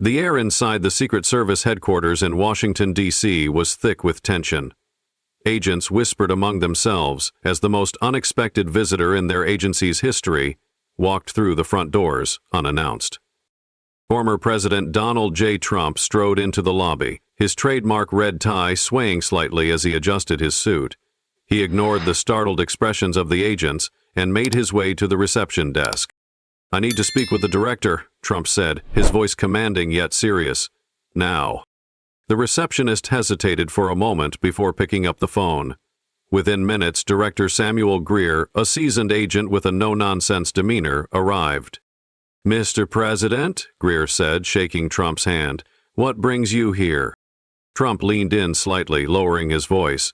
The air inside the Secret Service headquarters in Washington, D.C. was thick with tension. Agents whispered among themselves as the most unexpected visitor in their agency's history walked through the front doors unannounced. Former President Donald J. Trump strode into the lobby, his trademark red tie swaying slightly as he adjusted his suit. He ignored the startled expressions of the agents and made his way to the reception desk. "I need to speak with the director," Trump said, his voice commanding yet serious. "Now." The receptionist hesitated for a moment before picking up the phone. Within minutes, Director Samuel Greer, a seasoned agent with a no-nonsense demeanor, arrived. "Mr. President," Greer said, shaking Trump's hand, "what brings you here?" Trump leaned in slightly, lowering his voice.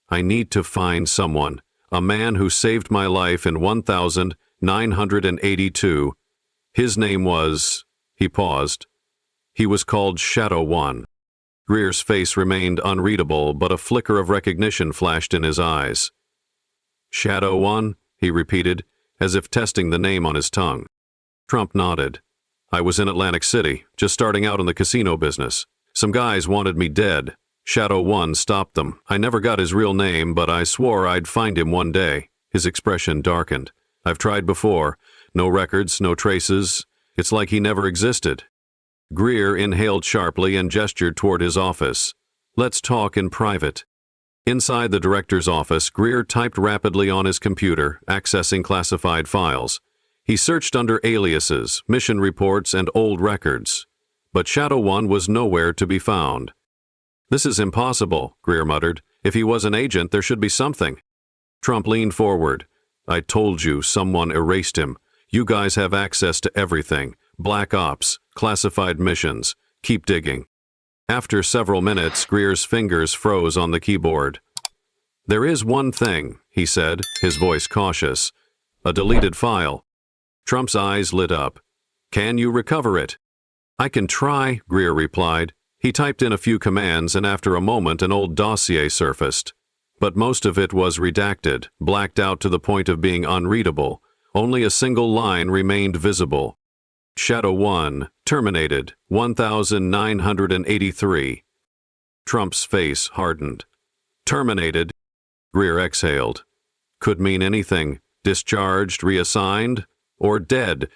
"I need to find someone, a man who saved my life in 1982. His name was—" He paused. "He was called Shadow One." Greer's face remained unreadable, but a flicker of recognition flashed in his eyes. "Shadow One?" he repeated, as if testing the name on his tongue. Trump nodded. "I was in Atlantic City, just starting out in the casino business. Some guys wanted me dead. Shadow One stopped them. I never got his real name, but I swore I'd find him one day." His expression darkened. "I've tried before. No records, no traces. It's like he never existed." Greer inhaled sharply and gestured toward his office. "Let's talk in private." Inside the director's office, Greer typed rapidly on his computer, accessing classified files. He searched under aliases, mission reports, and old records. But Shadow One was nowhere to be found. "This is impossible," Greer muttered. "If he was an agent, there should be something." Trump leaned forward. "I told you someone erased him. You guys have access to everything. Black ops, classified missions. Keep digging." After several minutes, Greer's fingers froze on the keyboard. "There is one thing," he said, his voice cautious. "A deleted file." Trump's eyes lit up. "Can you recover it?" "I can try," Greer replied. He typed in a few commands, and after a moment an old dossier surfaced. But most of it was redacted, blacked out to the point of being unreadable. Only a single line remained visible. "Shadow One, terminated, 1983. Trump's face hardened. "Terminated?" Greer exhaled. "Could mean anything. Discharged, reassigned, or dead."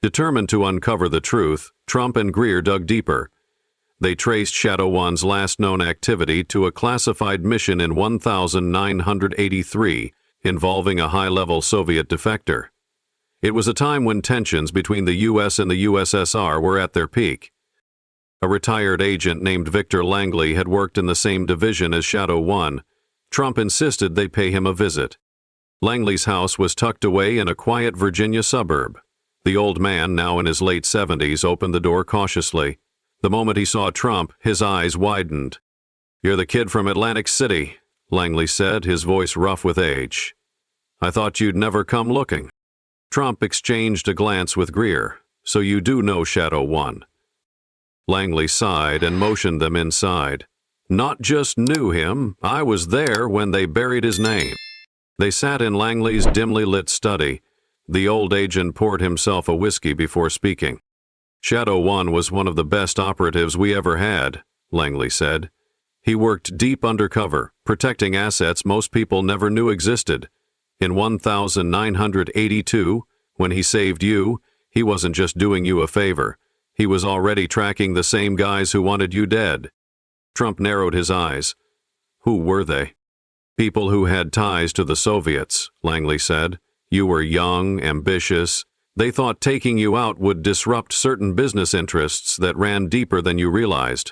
Determined to uncover the truth, Trump and Greer dug deeper. They traced Shadow One's last known activity to a classified mission in 1983 involving a high-level Soviet defector. It was a time when tensions between the U.S. and the USSR were at their peak. A retired agent named Victor Langley had worked in the same division as Shadow One. Trump insisted they pay him a visit. Langley's house was tucked away in a quiet Virginia suburb. The old man, now in his late 70s, opened the door cautiously. The moment he saw Trump, his eyes widened. "You're the kid from Atlantic City," Langley said, his voice rough with age. "I thought you'd never come looking." Trump exchanged a glance with Greer. "So you do know Shadow One?" Langley sighed and motioned them inside. "Not just knew him, I was there when they buried his name." They sat in Langley's dimly lit study. The old agent poured himself a whiskey before speaking. "Shadow One was one of the best operatives we ever had," Langley said. "He worked deep undercover, protecting assets most people never knew existed. In 1982, when he saved you, he wasn't just doing you a favor. He was already tracking the same guys who wanted you dead." Trump narrowed his eyes. "Who were they?" "People who had ties to the Soviets," Langley said. "You were young, ambitious. They thought taking you out would disrupt certain business interests that ran deeper than you realized."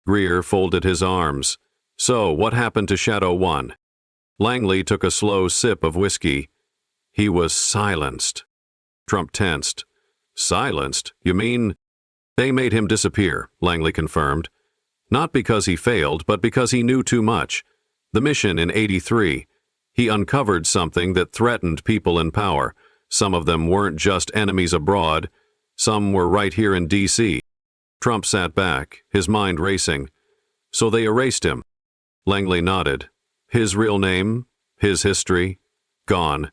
Greer folded his arms. "So, what happened to Shadow One?" Langley took a slow sip of whiskey. "He was silenced." Trump tensed. "Silenced? You mean—" "They made him disappear," Langley confirmed. "Not because he failed, but because he knew too much. The mission in '83. He uncovered something that threatened people in power. Some of them weren't just enemies abroad. Some were right here in D.C. Trump sat back, his mind racing. "So they erased him?" Langley nodded. "His real name, his history, gone.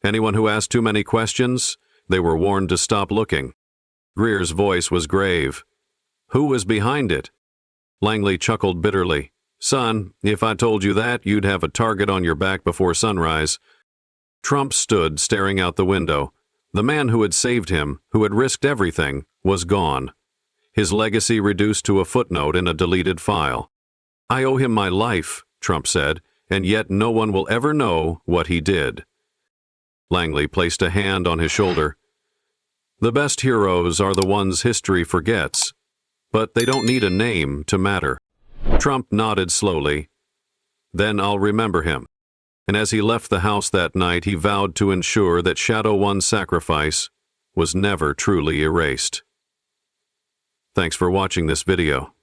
Anyone who asked too many questions, they were warned to stop looking." Greer's voice was grave. Who was behind it? Langley chuckled bitterly. Son, if I told you that, you'd have a target on your back before sunrise. Trump stood staring out the window. The man who had saved him, who had risked everything, was gone. His legacy reduced to a footnote in a deleted file. I owe him my life, Trump said, and yet no one will ever know what he did. Langley placed a hand on his shoulder. The best heroes are the ones history forgets, but they don't need a name to matter. Trump nodded slowly. Then I'll remember him. And as he left the house that night, he vowed to ensure that Shadow One's sacrifice was never truly erased. Thanks for watching this video.